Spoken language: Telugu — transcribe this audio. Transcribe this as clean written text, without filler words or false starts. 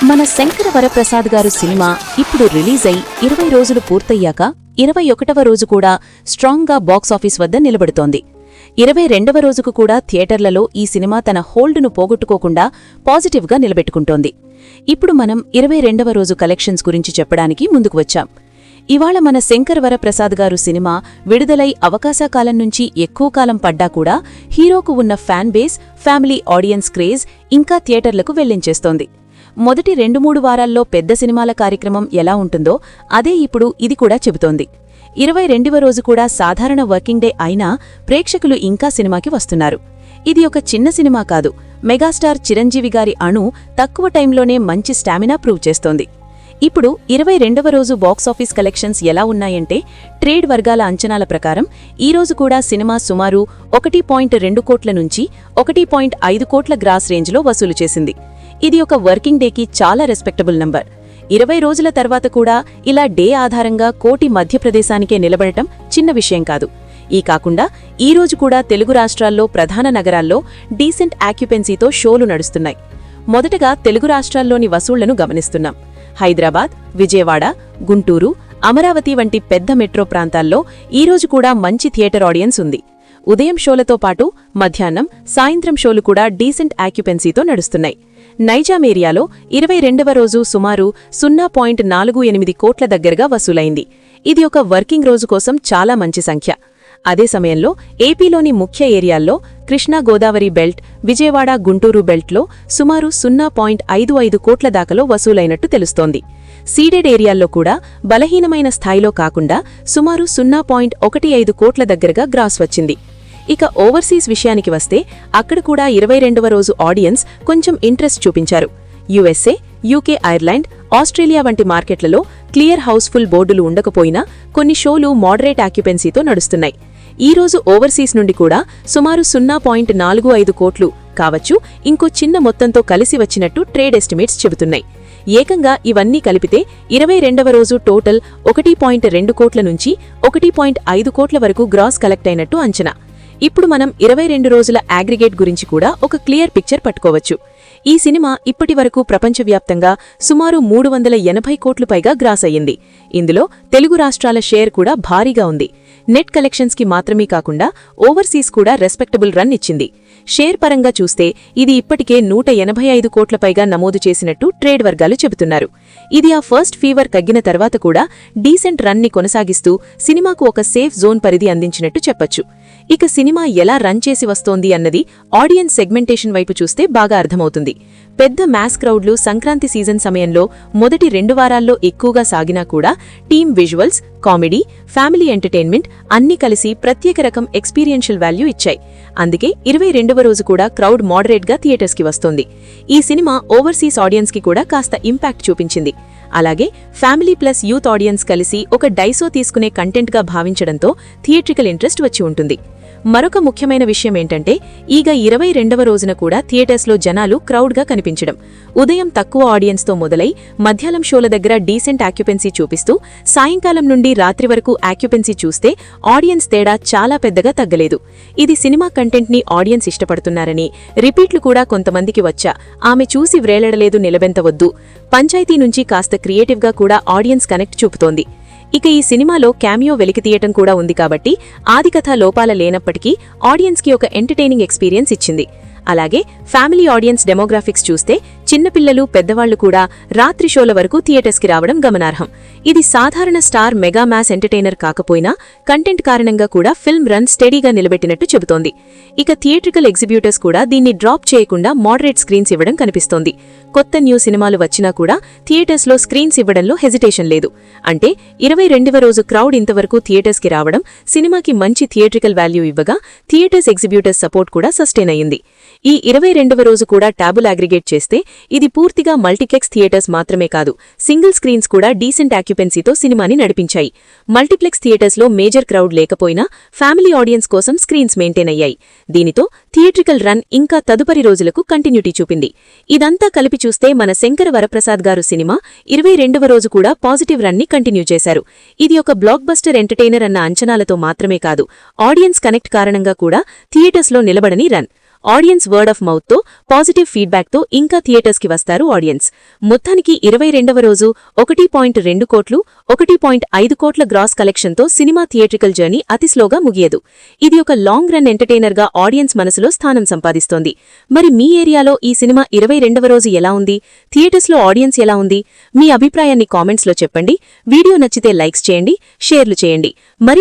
మన శంకర వరప్రసాద్ గారు సినిమా ఇప్పుడు రిలీజ్ అయి 20 రోజులు పూర్తయ్యాక 21వ రోజు కూడా స్ట్రాంగ్గా బాక్సాఫీస్ వద్ద నిలబడుతోంది. 22వ రోజుకు కూడా థియేటర్లలో ఈ సినిమా తన హోల్డ్ను పోగొట్టుకోకుండా పాజిటివ్గా నిలబెట్టుకుంటోంది. ఇప్పుడు మనం 22వ రోజు కలెక్షన్స్ గురించి చెప్పడానికి ముందుకు వచ్చాం. ఇవాళ మన శంకర వరప్రసాద్ గారు సినిమా విడుదలై అవకాశకాలం నుంచి ఎక్కువ కాలం పడ్డా కూడా హీరోకు ఉన్న fan base, family audience craze ఇంకా థియేటర్లకు వెళ్లించేస్తోంది. మొదటి 2-3 వారాల్లో పెద్ద సినిమాల కార్యక్రమం ఎలా ఉంటుందో అదే ఇప్పుడు ఇది కూడా చెబుతోంది. 22వ రోజు కూడా సాధారణ వర్కింగ్ డే అయినా ప్రేక్షకులు ఇంకా సినిమాకి వస్తున్నారు. ఇది ఒక చిన్న సినిమా కాదు, మెగాస్టార్ చిరంజీవి గారి అణు తక్కువ టైంలోనే మంచి స్టామినా ప్రూవ్ చేస్తోంది. ఇప్పుడు 22వ రోజు బాక్సాఫీస్ కలెక్షన్స్ ఎలా ఉన్నాయంటే, ట్రేడ్ వర్గాల అంచనాల ప్రకారం ఈ రోజు కూడా సినిమా సుమారు 1.2 కోట్ల నుంచి 1.5 కోట్ల గ్రాస్ రేంజ్లో వసూలు చేసింది. ఇది ఒక వర్కింగ్ డేకి చాలా రెస్పెక్టబుల్ నంబర్. 20 రోజుల తర్వాత కూడా ఇలా డే ఆధారంగా కోటి మధ్యప్రదేశానికే నిలబడటం చిన్న విషయం కాదు. ఈ కాకుండా ఈ రోజు కూడా తెలుగు రాష్ట్రాల్లో ప్రధాన నగరాల్లో డీసెంట్ ఆక్యుపెన్సీతో షోలు నడుస్తున్నాయి. మొదటగా తెలుగు రాష్ట్రాల్లోని వసూళ్లను గమనిస్తున్నాం. హైదరాబాద్, విజయవాడ, గుంటూరు, అమరావతి వంటి పెద్ద మెట్రో ప్రాంతాల్లో ఈరోజు కూడా మంచి థియేటర్ ఆడియన్స్ ఉంది. ఉదయం షోలతో పాటు మధ్యాహ్నం, సాయంత్రం షోలు కూడా డీసెంట్ ఆక్యుపెన్సీతో నడుస్తున్నాయి. నైజాం ఏరియాలో 22వ రోజు సుమారు 0.48 కోట్ల దగ్గరగా వసూలైంది. ఇది ఒక వర్కింగ్ రోజు కోసం చాలా మంచి సంఖ్య. అదే సమయంలో ఏపీలోని ముఖ్య ఏరియాల్లో కృష్ణా గోదావరి బెల్ట్, విజయవాడ గుంటూరు బెల్ట్లో సుమారు 0.55 కోట్ల దాకాలో వసూలైనట్టు తెలుస్తోంది. సీడెడ్ ఏరియాల్లో కూడా బలహీనమైన స్థాయిలో కాకుండా సుమారు 0.15 కోట్ల దగ్గరగా గ్రాస్ వచ్చింది. ఇక ఓవర్సీస్ విషయానికి వస్తే అక్కడ కూడా 22వ రోజు ఆడియన్స్ కొంచెం ఇంట్రెస్ట్ చూపించారు. యుఎస్ఏ, యూకే, ఐర్లాండ్, ఆస్ట్రేలియా వంటి మార్కెట్లలో క్లియర్ హౌస్ఫుల్ బోర్డులు ఉండకపోయినా కొన్ని షోలు మోడరేట్ ఆక్యుపెన్సీతో నడుస్తున్నాయి. ఈ రోజు ఓవర్సీస్ నుండి కూడా సుమారు 0.45 కోట్లు కావచ్చు ఇంకో చిన్న మొత్తంతో కలిసి వచ్చినట్టు ట్రేడ్ ఎస్టిమేట్స్ చెబుతున్నాయి. ఏకంగా ఇవన్నీ కలిపితే 22వ రోజు టోటల్ 1.2 కోట్ల నుంచి 1.5 కోట్ల వరకు గ్రాస్ కలెక్ట్ అయినట్టు అంచనా. ఇప్పుడు మనం 22 రోజుల అగ్రిగేట్ గురించి కూడా ఒక క్లియర్ పిక్చర్ పట్టుకోవచ్చు. ఈ సినిమా ఇప్పటి వరకు ప్రపంచవ్యాప్తంగా సుమారు 380 కోట్లు పైగా గ్రాస్ అయ్యింది. ఇందులో తెలుగు రాష్ట్రాల షేర్ కూడా భారీగా ఉంది. నెట్ కలెక్షన్స్కి మాత్రమే కాకుండా ఓవర్సీస్ కూడా రెస్పెక్టబుల్ రన్ ఇచ్చింది. షేర్ పరంగా చూస్తే ఇది ఇప్పటికే 185 కోట్ల పైగా నమోదు చేసినట్టు ట్రేడ్ వర్గాలు చెబుతున్నారు. ఇది ఆ ఫస్ట్ ఫీవర్ తగ్గిన తర్వాత కూడా డీసెంట్ రన్ని కొనసాగిస్తూ సినిమాకు ఒక సేఫ్ జోన్ పరిధి అందించినట్టు చెప్పొచ్చు. ఇక సినిమా ఎలా రన్ చేసి వస్తోంది అన్నది ఆడియన్స్ సెగ్మెంటేషన్ వైపు చూస్తే బాగా అర్థమవుతుంది. పెద్ద మ్యాస్ క్రౌడ్లు సంక్రాంతి సీజన్ సమయంలో మొదటి 2 వారాల్లో ఎక్కువగా సాగినా కూడా team visuals, comedy, family entertainment అన్నీ కలిసి ప్రత్యేక రకం ఎక్స్పీరియన్షియల్ వాల్యూ ఇచ్చాయి. అందుకే 22వ రోజు కూడా క్రౌడ్ మోడరేట్గా థియేటర్స్కి వస్తోంది. ఈ సినిమా ఓవర్సీస్ ఆడియన్స్కి కూడా కాస్త ఇంపాక్ట్ చూపించింది. అలాగే ఫ్యామిలీ ప్లస్ యూత్ ఆడియన్స్ కలిసి ఒక డైసో తీసుకునే కంటెంట్గా భావించడంతో థియేట్రికల్ ఇంట్రెస్ట్ వచ్చి ఉంటుంది. మరొక ముఖ్యమైన విషయం ఏంటంటే ఈగ 22వ రోజున కూడా థియేటర్స్లో జనాలు క్రౌడ్గా కనిపించడం. ఉదయం తక్కువ ఆడియన్స్తో మొదలై మధ్యాహ్నం షోల దగ్గర డీసెంట్ ఆక్యుపెన్సీ చూపిస్తూ సాయంకాలం నుండి రాత్రి వరకు ఆక్యుపెన్సీ చూస్తే ఆడియన్స్ తేడా చాలా పెద్దగా తగ్గలేదు. ఇది సినిమా కంటెంట్ని ఆడియన్స్ ఇష్టపడుతున్నారని, రిపీట్లు కూడా కొంతమందికి వచ్చా ఆమె చూసి వ్రేలడలేదు నిలబెంతవద్దు, పంచాయతీ నుంచి కాస్త క్రియేటివ్గా కూడా ఆడియన్స్ కనెక్ట్ చూపుతోంది. ఇక ఈ సినిమాలో క్యామియో వెలికితీయటం కూడా ఉంది కాబట్టి ఆదికథ లోపాల లేనప్పటికీ ఆడియన్స్కి ఒక ఎంటర్టైనింగ్ ఎక్స్పీరియన్స్ ఇచ్చింది. అలాగే ఫ్యామిలీ ఆడియన్స్ డెమోగ్రాఫిక్స్ చూస్తే చిన్నపిల్లలు, పెద్దవాళ్లు కూడా రాత్రి షోల వరకు థియేటర్స్కి రావడం గమనార్హం. ఇది సాధారణ స్టార్ మెగా మ్యాస్ ఎంటర్టైనర్ కాకపోయినా కంటెంట్ కారణంగా కూడా ఫిల్మ్ రన్ స్టడీగా నిలబెట్టినట్టు చెబుతోంది. ఇక థియేట్రికల్ ఎగ్జిబ్యూటర్స్ కూడా దీన్ని డ్రాప్ చేయకుండా మోడరేట్ స్క్రీన్స్ ఇవ్వడం కనిపిస్తోంది. కొత్త న్యూ సినిమాలు వచ్చినా కూడా థియేటర్స్లో స్క్రీన్స్ ఇవ్వడంలో హెజిటేషన్ లేదు. అంటే 22వ రోజు క్రౌడ్ ఇంతవరకు థియేటర్స్కి రావడం సినిమాకి మంచి థియేట్రికల్ వాల్యూ ఇవ్వగా థియేటర్స్ ఎగ్జిబ్యూటర్స్ సపోర్ట్ కూడా సస్టైన్ అయ్యింది. ఈ 22వ రోజు కూడా ట్యాబుల్ అగ్రిగేట్ చేస్తే ఇది పూర్తిగా మల్టీప్లెక్స్ థియేటర్స్ మాత్రమే కాదు, సింగిల్ స్క్రీన్స్ కూడా డీసెంట్ ఆక్యుపెన్సీతో సినిమాని నడిపించాయి. మల్టీప్లెక్స్ థియేటర్స్లో మేజర్ క్రౌడ్ లేకపోయినా ఫ్యామిలీ ఆడియన్స్ కోసం స్క్రీన్స్ మెయింటైన్ అయ్యాయి. దీనితో థియేట్రికల్ రన్ ఇంకా తదుపరి రోజులకు కంటిన్యూటీ చూపింది. ఇదంతా కలిపి చూస్తే మన శంకర వరప్రసాద్ గారు సినిమా 22వ రోజు కూడా పాజిటివ్ రన్ని కంటిన్యూ చేశారు. ఇది ఒక బ్లాక్ బస్టర్ ఎంటర్టైనర్ అన్న అంచనాలతో మాత్రమే కాదు, ఆడియన్స్ కనెక్ట్ కారణంగా కూడా థియేటర్స్లో నిలబడని రన్. ఆడియన్స్ వర్డ్ ఆఫ్ మౌత్తో పాజిటివ్ ఫీడ్బ్యాక్తో ఇంకా థియేటర్స్కి వస్తారు ఆడియన్స్. మొత్తానికి 22వ రోజు 1.2 కోట్లు 1.5 కోట్ల గ్రాస్ కలెక్షన్తో సినిమా థియేట్రికల్ జర్నీ అతి స్లోగా ముగియదు. ఇది ఒక లాంగ్ రన్ ఎంటర్టైనర్గా ఆడియన్స్ మనసులో స్థానం సంపాదిస్తోంది. మరి మీ ఏరియాలో ఈ సినిమా 22వ రోజు ఎలా ఉంది? థియేటర్స్లో ఆడియన్స్ ఎలా ఉంది? మీ అభిప్రాయాన్ని కామెంట్స్లో చెప్పండి. వీడియో నచ్చితే లైక్స్ చేయండి, షేర్లు చేయండి. మరి